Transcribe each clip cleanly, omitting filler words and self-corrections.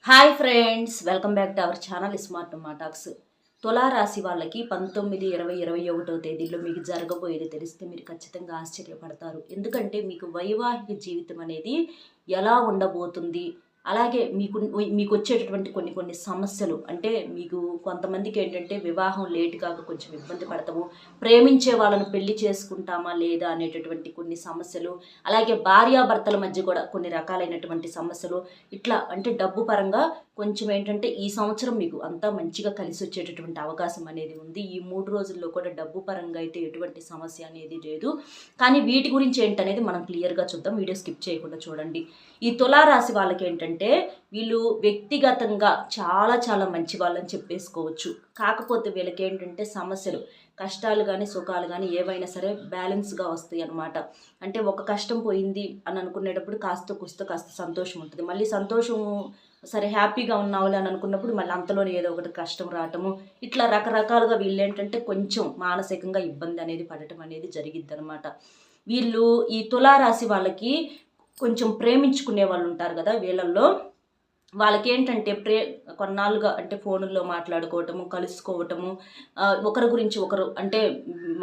Hi friends, welcome back to our channel smart talks. తులారాశి వాళ్ళకి 19, 20, 21వ తేదీలో మీకు జరగబోయేది తెలిస్తే మీరు ఖచ్చితంగా ఆశ్చర్యపడతారు. ఎందుకంటే మీకు వైవాహిక జీవితం అనేది ఎలా ఉండబోతుంది, అలాగే మీకు వచ్చేటటువంటి కొన్ని కొన్ని సమస్యలు, అంటే మీకు కొంతమందికి ఏంటంటే వివాహం లేట్ కాక కొంచెం ఇబ్బంది పడతాము, ప్రేమించే వాళ్ళను పెళ్లి చేసుకుంటామా లేదా అనేటటువంటి కొన్ని సమస్యలు, అలాగే భార్యాభర్తల మధ్య కూడా కొన్ని రకాలైనటువంటి సమస్యలు, ఇట్లా అంటే డబ్బు పరంగా కొంచెం ఏంటంటే ఈ సంవత్సరం మీకు అంతా మంచిగా కలిసి వచ్చేటటువంటి అవకాశం అనేది ఉంది. ఈ 3 రోజుల్లో కూడా డబ్బు పరంగా అయితే ఎటువంటి సమస్య అనేది లేదు. కానీ వీటి గురించి ఏంటనేది మనం క్లియర్గా చూద్దాం. వీడియో స్కిప్ చేయకుండా చూడండి. ఈ తులారాశి వాళ్ళకి ఏంటంటే వీళ్ళు వ్యక్తిగతంగా చాలా చాలా మంచి వాళ్ళని చెప్పేసుకోవచ్చు. కాకపోతే వీళ్ళకి ఏంటంటే సమస్యలు, కష్టాలు కానీ సుఖాలు కానీ ఏవైనా సరే బ్యాలెన్స్గా వస్తాయి అన్నమాట. అంటే ఒక కష్టం పోయింది అని అనుకునేటప్పుడు కాస్త సంతోషం ఉంటుంది. మళ్ళీ సంతోషం సరే హ్యాపీగా ఉన్నావులే అని అనుకున్నప్పుడు మళ్ళీ అంతలోనే ఏదో ఒకటి కష్టం రావటము, ఇట్లా రకరకాలుగా వీళ్ళు ఏంటంటే కొంచెం మానసికంగా ఇబ్బంది అనేది పడటం అనేది జరిగిద్ది అనమాట. వీళ్ళు ఈ తులారాశి వాళ్ళకి కొంచెం ప్రేమించుకునే వాళ్ళు ఉంటారు కదా, వీళ్ళల్లో వాళ్ళకి ఏంటంటే కొన్నాళ్ళుగా అంటే ఫోనుల్లో మాట్లాడుకోవటము, కలుసుకోవటము, ఒకరి గురించి ఒకరు అంటే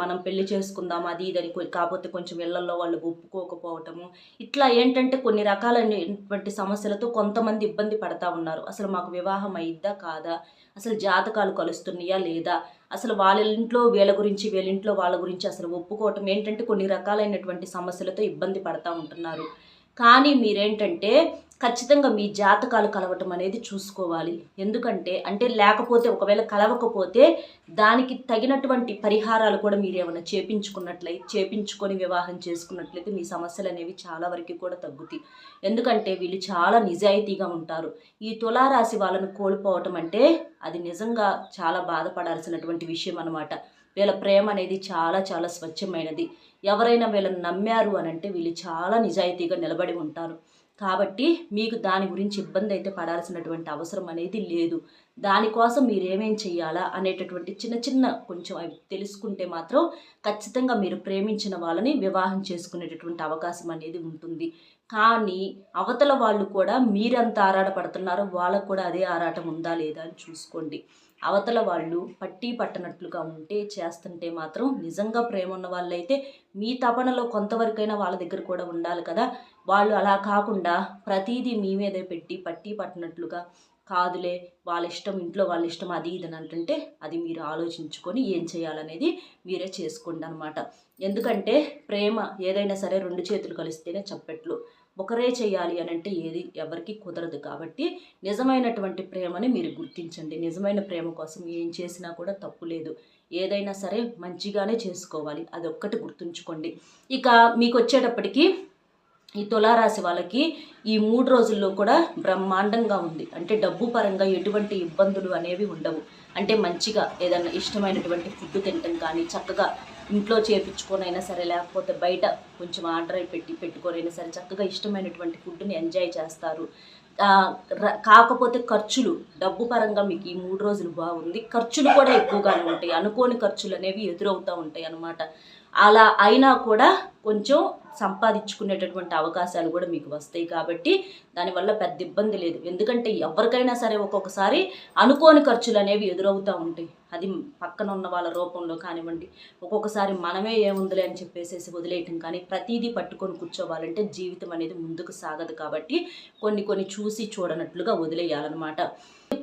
మనం పెళ్లి చేసుకుందాం అది ఇదని, కాకపోతే కొంచెం ఇళ్లలో వాళ్ళు ఒప్పుకోకపోవటము, ఇట్లా ఏంటంటే కొన్ని రకాలైనటువంటి సమస్యలతో కొంతమంది ఇబ్బంది పడతా ఉన్నారు. అసలు మాకు వివాహం అయిద్దా కాదా, అసలు జాతకాలు కలుస్తున్నాయా లేదా, అసలు వాళ్ళ ఇంట్లో వీళ్ళ గురించి వీళ్ళింట్లో వాళ్ళ గురించి అసలు ఒప్పుకోవటం, ఏంటంటే కొన్ని రకాలైనటువంటి సమస్యలతో ఇబ్బంది పడతా ఉంటున్నారు. కానీ మీరేంటంటే ఖచ్చితంగా మీ జాతకాలు కలవటం అనేది చూసుకోవాలి. ఎందుకంటే అంటే లేకపోతే ఒకవేళ కలవకపోతే దానికి తగినటువంటి పరిహారాలు కూడా మీరు ఏమైనా చేపించుకొని వివాహం చేసుకున్నట్లయితే మీ సమస్యలు అనేవి చాలా వరకు కూడా తగ్గుతాయి. ఎందుకంటే వీళ్ళు చాలా నిజాయితీగా ఉంటారు. ఈ తులారాశి వాళ్ళను కోల్పోవటం అంటే అది నిజంగా చాలా బాధపడాల్సినటువంటి విషయం అన్నమాట. వీళ్ళ ప్రేమ అనేది చాలా చాలా స్వచ్ఛమైనది. ఎవరైనా వీళ్ళని నమ్మారు అని అంటే వీళ్ళు చాలా నిజాయితీగా నిలబడి ఉంటారు. కాబట్టి మీకు దాని గురించి ఇబ్బంది అయితే పడాల్సినటువంటి అవసరం అనేది లేదు. దానికోసం మీరేమేం చెయ్యాలా అనేటటువంటి చిన్న చిన్న కొంచెం అవి తెలుసుకుంటే మాత్రం ఖచ్చితంగా మీరు ప్రేమించిన వాళ్ళని వివాహం చేసుకునేటటువంటి అవకాశం అనేది ఉంటుంది. కానీ అవతల వాళ్ళు కూడా మీరెంత ఆరాటపడుతున్నారో వాళ్ళకు కూడా అదే ఆరాటం ఉందా లేదా అని చూసుకోండి. అవతల వాళ్ళు పట్టీ పట్టనట్లుగా ఉంటే చేస్తుంటే మాత్రం నిజంగా ప్రేమ ఉన్న వాళ్ళైతే మీ తపనలో కొంతవరకైనా వాళ్ళ దగ్గర కూడా ఉండాలి కదా. వాళ్ళు అలా కాకుండా ప్రతీదీ మీ మీదే పెట్టి పట్టీ పట్టినట్లుగా కాదులే వాళ్ళ ఇష్టం, ఇంట్లో వాళ్ళ ఇష్టం అది ఇది అని అంటుంటే అది మీరు ఆలోచించుకొని ఏం చేయాలనేది మీరే చేసుకోండి అనమాట. ఎందుకంటే ప్రేమ ఏదైనా సరే 2 చేతులు కలిస్తేనే చప్పెట్లు. ఒకరే చేయాలి అని అంటే ఏది ఎవరికి కుదరదు. కాబట్టి నిజమైనటువంటి ప్రేమని మీరు గుర్తించండి. నిజమైన ప్రేమ కోసం ఏం చేసినా కూడా తప్పు లేదు. ఏదైనా సరే మంచిగానే చేసుకోవాలి, అదొక్కటి గుర్తుంచుకోండి. ఇక మీకు వచ్చేటప్పటికి ఈ తులారాశి వాళ్ళకి ఈ 3 రోజుల్లో కూడా బ్రహ్మాండంగా ఉంది. అంటే డబ్బు పరంగా ఎటువంటి ఇబ్బందులు అనేవి ఉండవు. అంటే మంచిగా ఏదైనా ఇష్టమైనటువంటి ఫుడ్ తినటం కానీ, చక్కగా ఇంట్లో చేపించుకొనైనా సరే లేకపోతే బయట కొంచెం ఆర్డర్ పెట్టుకొనైనా సరే చక్కగా ఇష్టమైనటువంటి ఫుడ్ని ఎంజాయ్ చేస్తారు. కాకపోతే ఖర్చులు డబ్బు పరంగా మీకు ఈ 3 రోజులు బాగుంది. ఖర్చులు కూడా ఎక్కువగానే ఉంటాయి. అనుకోని ఖర్చులు అనేవి ఎదురవుతూ ఉంటాయి అన్నమాట. అలా అయినా కూడా కొంచెం సంపాదించుకునేటటువంటి అవకాశాలు కూడా మీకు వస్తాయి. కాబట్టి దానివల్ల పెద్ద ఇబ్బంది లేదు. ఎందుకంటే ఎవరికైనా సరే ఒక్కొక్కసారి అనుకోని ఖర్చులు అనేవి ఎదురవుతూ ఉంటాయి. అది పక్కన ఉన్న వాళ్ళ రూపంలో కానివ్వండి, ఒక్కొక్కసారి మనమే ఏముందిలే అని చెప్పేసి వదిలేయటం కానీ, ప్రతిదీ పట్టుకొని కూర్చోవాలంటే జీవితం అనేది ముందుకు సాగదు. కాబట్టి కొన్ని చూసి చూడనట్లుగా వదిలేయాలన్నమాట.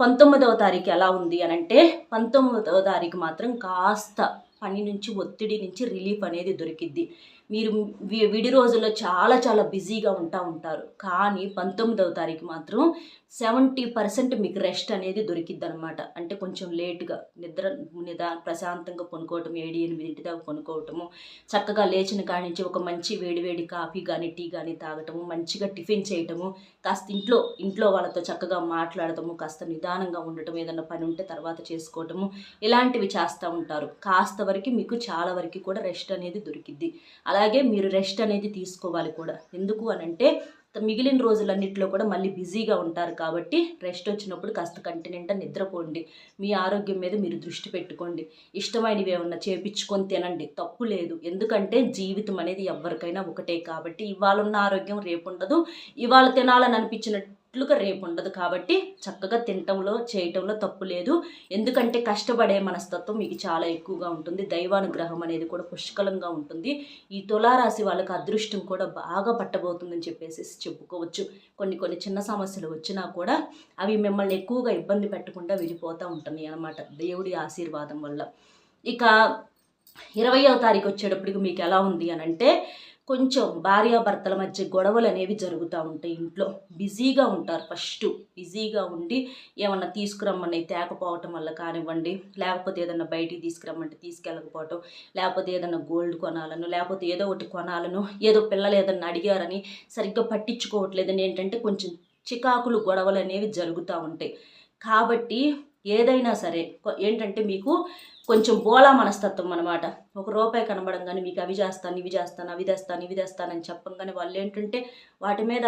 19వ తారీఖు ఎలా ఉంది అని అంటే 19వ తారీఖు మాత్రం కాస్త పని నుంచి ఒత్తిడి నుంచి రిలీఫ్ అనేది దొరికిద్ది. మీరు విడి రోజుల్లో చాలా చాలా బిజీగా ఉంటారు. కానీ 19వ తారీఖు మాత్రం 70% మీకు రెస్ట్ అనేది దొరికిద్ది అనమాట. అంటే కొంచెం లేటుగా ప్రశాంతంగా పనుకోవటం, 7-8 దాకా పనుకోవటము, చక్కగా లేచిన కాడి నుంచి ఒక మంచి వేడివేడి కాఫీ కానీ టీ కానీ తాగటము, మంచిగా టిఫిన్ చేయటము, కాస్త ఇంట్లో వాళ్ళతో చక్కగా మాట్లాడటము, కాస్త నిదానంగా ఉండటం, ఏదన్నా పని ఉంటే తర్వాత చేసుకోవటము, ఇలాంటివి చేస్తూ ఉంటారు. కాస్త వరకు మీకు చాలా వరకు కూడా రెస్ట్ అనేది దొరికిద్ది. అలాగే మీరు రెస్ట్ అనేది తీసుకోవాలి కూడా. ఎందుకు అనంటే మిగిలిన రోజులన్నింటిలో కూడా మళ్ళీ బిజీగా ఉంటారు. కాబట్టి రెస్ట్ వచ్చినప్పుడు కాస్త కంటి నిండా నిద్రపోండి. మీ ఆరోగ్యం మీద మీరు దృష్టి పెట్టుకోండి. ఇష్టమైనవి ఏమన్నా చేపించుకొని తినండి, తప్పు లేదు. ఎందుకంటే జీవితం అనేది ఎవరికైనా ఒకటే. కాబట్టి ఇవాళ ఉన్న ఆరోగ్యం రేపు ఉండదు. ఇవాళ తినాలని అనిపించిన ఉన్నట్లుగా రేపు ఉండదు. కాబట్టి చక్కగా తినటంలో చేయటంలో తప్పు లేదు. ఎందుకంటే కష్టపడే మనస్తత్వం మీకు చాలా ఎక్కువగా ఉంటుంది. దైవానుగ్రహం అనేది కూడా పుష్కలంగా ఉంటుంది. ఈ తులారాశి వాళ్ళకి అదృష్టం కూడా బాగా పట్టబోతుందని చెప్పేసి చెప్పుకోవచ్చు. కొన్ని చిన్న సమస్యలు వచ్చినా కూడా అవి మిమ్మల్ని ఎక్కువగా ఇబ్బంది పెట్టకుండా వెళ్ళిపోతూ ఉంటున్నాయి అన్నమాట దేవుడి ఆశీర్వాదం వల్ల. ఇక 20వ తారీఖు వచ్చేటప్పటికి మీకు ఎలా ఉంది అని అంటే, కొంచెం భార్యాభర్తల మధ్య గొడవలు అనేవి జరుగుతూ ఉంటాయి. ఇంట్లో బిజీగా ఉంటారు. ఫస్ట్ బిజీగా ఉండి ఏమన్నా తీసుకురమ్మని తేకపోవటం వల్ల కానివ్వండి, లేకపోతే ఏదన్నా బయటికి తీసుకురమ్మంటే తీసుకెళ్ళకపోవటం, లేకపోతే ఏదన్నా గోల్డ్ కొనాలను, లేకపోతే ఏదో ఒకటి కొనాలను, ఏదో పిల్లలు ఏదన్నా అడిగారని సరిగ్గా పట్టించుకోవట్లేదని ఏంటంటే కొంచెం చికాకులు గొడవలు అనేవి జరుగుతూ ఉంటాయి. కాబట్టి ఏదైనా సరే ఏంటంటే మీకు కొంచెం బోలా మనస్తత్వం అనమాట. ₹1 కనబడంగానే మీకు అవి చేస్తాను, ఇవి చేస్తాను, అవి తెస్తాను, ఇవి తెస్తానని చెప్పంగానే వాళ్ళు ఏంటంటే వాటి మీద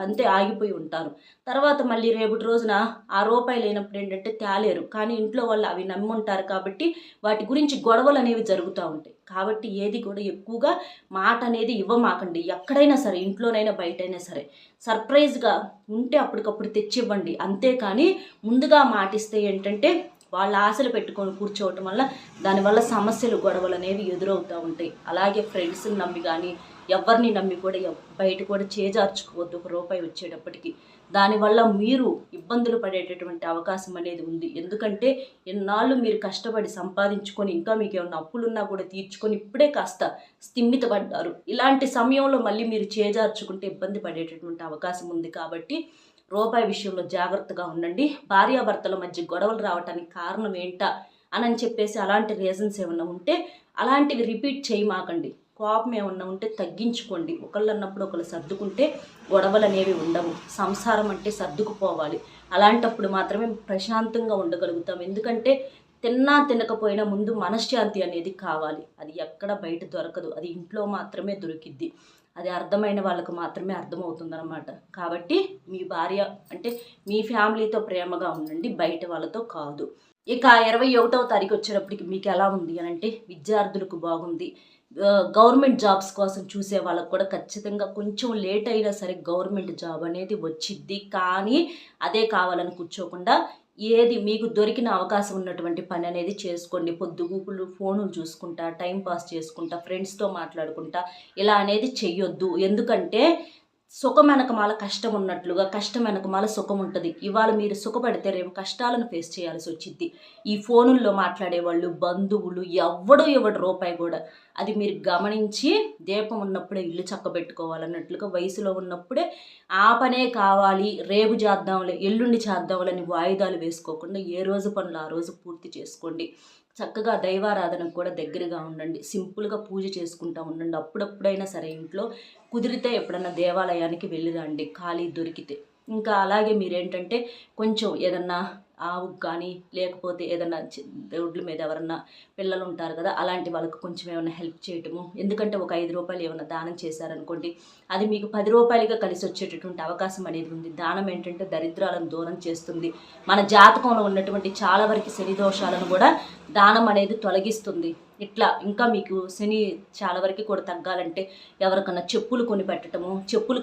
అంతే ఆగిపోయి ఉంటారు. తర్వాత మళ్ళీ రేపటి రోజున ఆ రూపాయి లేనప్పుడు ఏంటంటే తేలేరు. కానీ ఇంట్లో వాళ్ళు అవి నమ్మి ఉంటారు కాబట్టి వాటి గురించి గొడవలు అనేవి జరుగుతూ ఉంటాయి. కాబట్టి ఏది కూడా ఎక్కువగా మాట అనేది ఇవ్వమాకండి. ఎక్కడైనా సరే, ఇంట్లోనైనా బయటైనా సరే, సర్ప్రైజ్గా ఉంటే అప్పటికప్పుడు తెచ్చివ్వండి. అంతేకాని ముందుగా మాటిస్తే ఏంటంటే వాళ్ళ ఆశలు పెట్టుకొని కూర్చోవటం వల్ల దానివల్ల సమస్యలు గొడవలు అనేవి ఎదురవుతూ ఉంటాయి. అలాగే ఫ్రెండ్స్ని నమ్మి కానీ ఎవరిని నమ్మి కూడా బయట కూడా చేజార్చుకోవద్దు ₹1 వచ్చేటప్పటికి. దానివల్ల మీరు ఇబ్బందులు పడేటటువంటి అవకాశం అనేది ఉంది. ఎందుకంటే ఎన్నాళ్ళు మీరు కష్టపడి సంపాదించుకొని ఇంకా మీకు ఏమైనా అప్పులున్నా కూడా తీర్చుకొని ఇప్పుడే కాస్త స్థిమితపడ్డారు. ఇలాంటి సమయంలో మళ్ళీ మీరు చేజార్చుకుంటే ఇబ్బంది పడేటటువంటి అవకాశం ఉంది. కాబట్టి రూపాయి విషయంలో జాగ్రత్తగా ఉండండి. భార్యాభర్తల మధ్య గొడవలు రావడానికి కారణం ఏంటా అని చెప్పేసి అలాంటి రీజన్స్ ఏమన్నా ఉంటే అలాంటివి రిపీట్ చేయమాకండి. కోపం ఏమన్నా ఉంటే తగ్గించుకోండి. ఒకళ్ళు అన్నప్పుడు ఒకళ్ళు సర్దుకుంటే గొడవలు అనేవి ఉండవు. సంసారం అంటే సర్దుకుపోవాలి. అలాంటప్పుడు మాత్రమే ప్రశాంతంగా ఉండగలుగుతాం. ఎందుకంటే తిన్నా తినకపోయినా ముందు మనశ్శాంతి అనేది కావాలి. అది ఎక్కడ బయట దొరకదు. అది ఇంట్లో మాత్రమే దొరికిద్ది. అది అర్థమైన వాళ్ళకు మాత్రమే అర్థమవుతుందన్నమాట. కాబట్టి మీ భార్య అంటే మీ ఫ్యామిలీతో ప్రేమగా ఉండండి, బయట వాళ్ళతో కాదు. ఇక 21వ తారీఖు వచ్చేటప్పటికి మీకు ఎలా ఉంది అని అంటే, విద్యార్థులకు బాగుంది. గవర్నమెంట్ జాబ్స్ కోసం చూసే వాళ్ళకు కూడా ఖచ్చితంగా కొంచెం లేట్ అయినా సరే గవర్నమెంట్ జాబ్ అనేది వచ్చిద్ది. కానీ అదే కావాలని కూర్చోకుండా ఏది మీకు దొరికిన అవకాశం ఉన్నటువంటి పని అనేది చేసుకోండి. పొద్దుగూకులు ఫోనులు చూసుకుంటా, టైం పాస్ చేసుకుంటా, ఫ్రెండ్స్తో మాట్లాడుకుంటా ఇలా అనేది చెయ్యొద్దు. ఎందుకంటే సుఖం వెనకమాల కష్టం ఉన్నట్లుగా కష్టం వెనకమాల సుఖం ఉంటుంది. ఇవాళ మీరు సుఖపడితే రేపు కష్టాలను ఫేస్ చేయాల్సి వచ్చింది. ఈ ఫోనుల్లో మాట్లాడేవాళ్ళు, బంధువులు ఎవడు రూపాయి కూడా అది మీరు గమనించి దీపం ఉన్నప్పుడే ఇల్లు చక్కబెట్టుకోవాలన్నట్లుగా వయసులో ఉన్నప్పుడే ఆ పనే కావాలి, రేపు చేద్దాంలే, ఎల్లుండి చేద్దాంలని వాయిదాలు వేసుకోకుండా ఏ రోజు పనులు ఆ రోజు పూర్తి చేసుకోండి. చక్కగా దైవారాధనకు కూడా దగ్గరగా ఉండండి. సింపుల్గా పూజ చేసుకుంటూ ఉండండి. అప్పుడప్పుడైనా సరే ఇంట్లో కుదిరితే ఎప్పుడన్నా దేవాలయానికి వెళ్ళిరండి ఖాళీ దొరికితే. ఇంకా అలాగే మీరేంటంటే కొంచెం ఏదన్నా ఆవుకు కానీ లేకపోతే ఏదన్నా రోడ్ల మీద ఎవరన్నా పిల్లలు ఉంటారు కదా, అలాంటి వాళ్ళకు కొంచెం ఏమైనా హెల్ప్ చేయటము. ఎందుకంటే ఒక ₹5 ఏమైనా దానం చేశారనుకోండి, అది మీకు ₹10గా కలిసి వచ్చేటటువంటి అవకాశం అనేది ఉంది. దానం ఏంటంటే దరిద్రాలను దూరం చేస్తుంది. మన జాతకంలో ఉన్నటువంటి చాలా వరకు శని దోషాలను కూడా దానం అనేది తొలగిస్తుంది. ఇట్లా ఇంకా మీకు శని చాలా వరకు కూడా తగ్గాలంటే ఎవరికన్నా చెప్పులు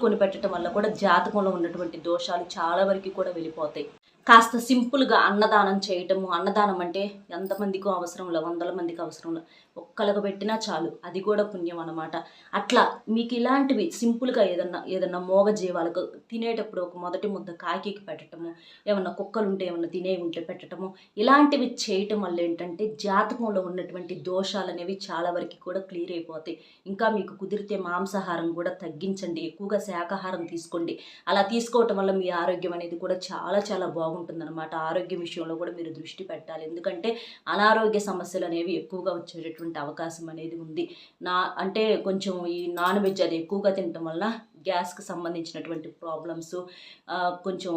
కొనిపెట్టడం వల్ల కూడా జాతకంలో ఉన్నటువంటి దోషాలు చాలా వరకు కూడా వెళ్ళిపోతాయి. కాస్త సింపుల్గా అన్నదానం చేయటము. అన్నదానం అంటే ఎంతమందికో అవసరంలో, 100 మందికి అవసరంలో, ఒక్కలకు పెట్టినా చాలు, అది కూడా పుణ్యం అన్నమాట. అట్లా మీకు ఇలాంటివి సింపుల్గా ఏదన్నా మోగ జీవాలకు తినేటప్పుడు ఒక మొదటి ముద్ద కాకికి పెట్టడము, ఏమన్నా కుక్కలు ఉంటే ఏమన్నా తినే ఉంటే పెట్టడము, ఇలాంటివి చేయటం వల్ల ఏంటంటే జాతకంలో ఉన్నటువంటి దోషాలు అనేవి చాలా వరకు కూడా క్లియర్ అయిపోతాయి. ఇంకా మీకు కుదిరితే మాంసాహారం కూడా తగ్గించండి, ఎక్కువగా శాకాహారం తీసుకోండి. అలా తీసుకోవటం వల్ల మీ ఆరోగ్యం అనేది కూడా చాలా చాలా బాగుంటుందన్నమాట. ఆరోగ్యం విషయంలో కూడా మీరు దృష్టి పెట్టాలి. ఎందుకంటే అనారోగ్య సమస్యలు అనేవి ఎక్కువగా వచ్చేటటువంటి అవకాశం అనేది ఉంది. అంటే కొంచెం ఈ నాన్ వెజ్ అది ఎక్కువగా తినటం వల్ల గ్యాస్కి సంబంధించినటువంటి ప్రాబ్లమ్స్, కొంచెం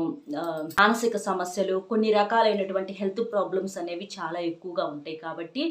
మానసిక సమస్యలు, కొన్ని రకాలైనటువంటి హెల్త్ ప్రాబ్లమ్స్ అనేవి చాలా ఎక్కువగా ఉంటాయి. కాబట్టి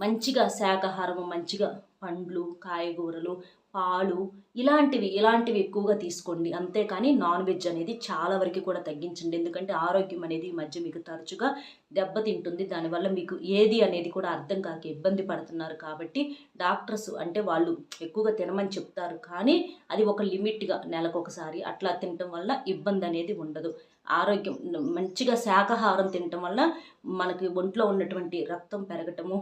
మంచిగా శాకాహారము, మంచిగా పండ్లు, కాయగూరలు, పాలు ఇలాంటివి ఎక్కువగా తీసుకోండి. అంతేకాని నాన్ వెజ్ అనేది చాలా వరకు కూడా తగ్గించండి. ఎందుకంటే ఆరోగ్యం అనేది ఈ మధ్య మీకు తరచుగా దెబ్బతింటుంది. దానివల్ల మీకు ఏది అనేది కూడా అర్థం కాక ఇబ్బంది పడుతున్నారు. కాబట్టి డాక్టర్స్ అంటే వాళ్ళు ఎక్కువగా తినమని చెప్తారు. కానీ అది ఒక లిమిట్‌గా నెలకొకసారి అట్లా తినటం వల్ల ఇబ్బంది అనేది ఉండదు. ఆరోగ్యం మంచిగా శాకాహారం తినటం వల్ల మనకి ఒంట్లో ఉన్నటువంటి రక్తం పెరగటము,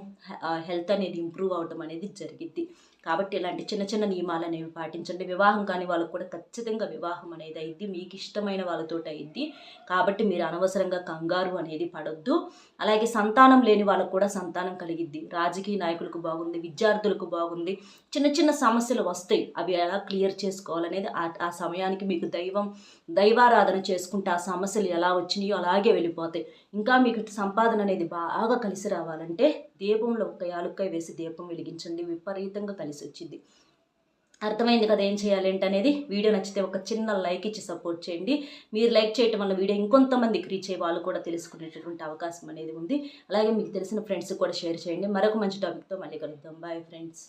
హెల్త్ అనేది ఇంప్రూవ్ అవ్వటం అనేది జరిగిద్ది. కాబట్టి ఇలాంటి చిన్న చిన్న నియమాలు అనేవి పాటించండి. వివాహం కాని వాళ్ళకు కూడా ఖచ్చితంగా వివాహం అనేది అయ్యిద్ది. మీకు ఇష్టమైన వాళ్ళతోటి అయ్యిద్ది. కాబట్టి మీరు అనవసరంగా కంగారు అనేది పడొద్దు. అలాగే సంతానం లేని వాళ్ళకు కూడా సంతానం కలిగిద్ది. రాజకీయ నాయకులకు బాగుంది, విద్యార్థులకు బాగుంది. చిన్న చిన్న సమస్యలు వస్తాయి. అవి ఎలా క్లియర్ చేసుకోవాలనేది ఆ సమయానికి మీకు దైవారాధన చేసుకుంటే ఆ సమస్యలు ఎలా వచ్చినాయో అలాగే వెళ్ళిపోతాయి. ఇంకా మీకు సంపాదన అనేది బాగా కలిసి రావాలంటే దీపంలో ఒక యాలుక్కాయ వేసి దీపం వెలిగించండి. విపరీతంగా కలిసి వచ్చింది. అర్థమైంది కదా ఏం చేయాలి ఏంటనేది. వీడియో నచ్చితే ఒక చిన్న లైక్ ఇచ్చి సపోర్ట్ చేయండి. మీరు లైక్ చేయటం వల్ల వీడియో ఇంకొంతమందికి రీచ్ అయ్యే వాళ్ళు కూడా తెలుసుకునేటటువంటి అవకాశం అనేది ఉంది. అలాగే మీకు తెలిసిన ఫ్రెండ్స్కి కూడా షేర్ చేయండి. మరొక మంచి టాపిక్తో మళ్ళీ కలుద్దాం. Bye friends.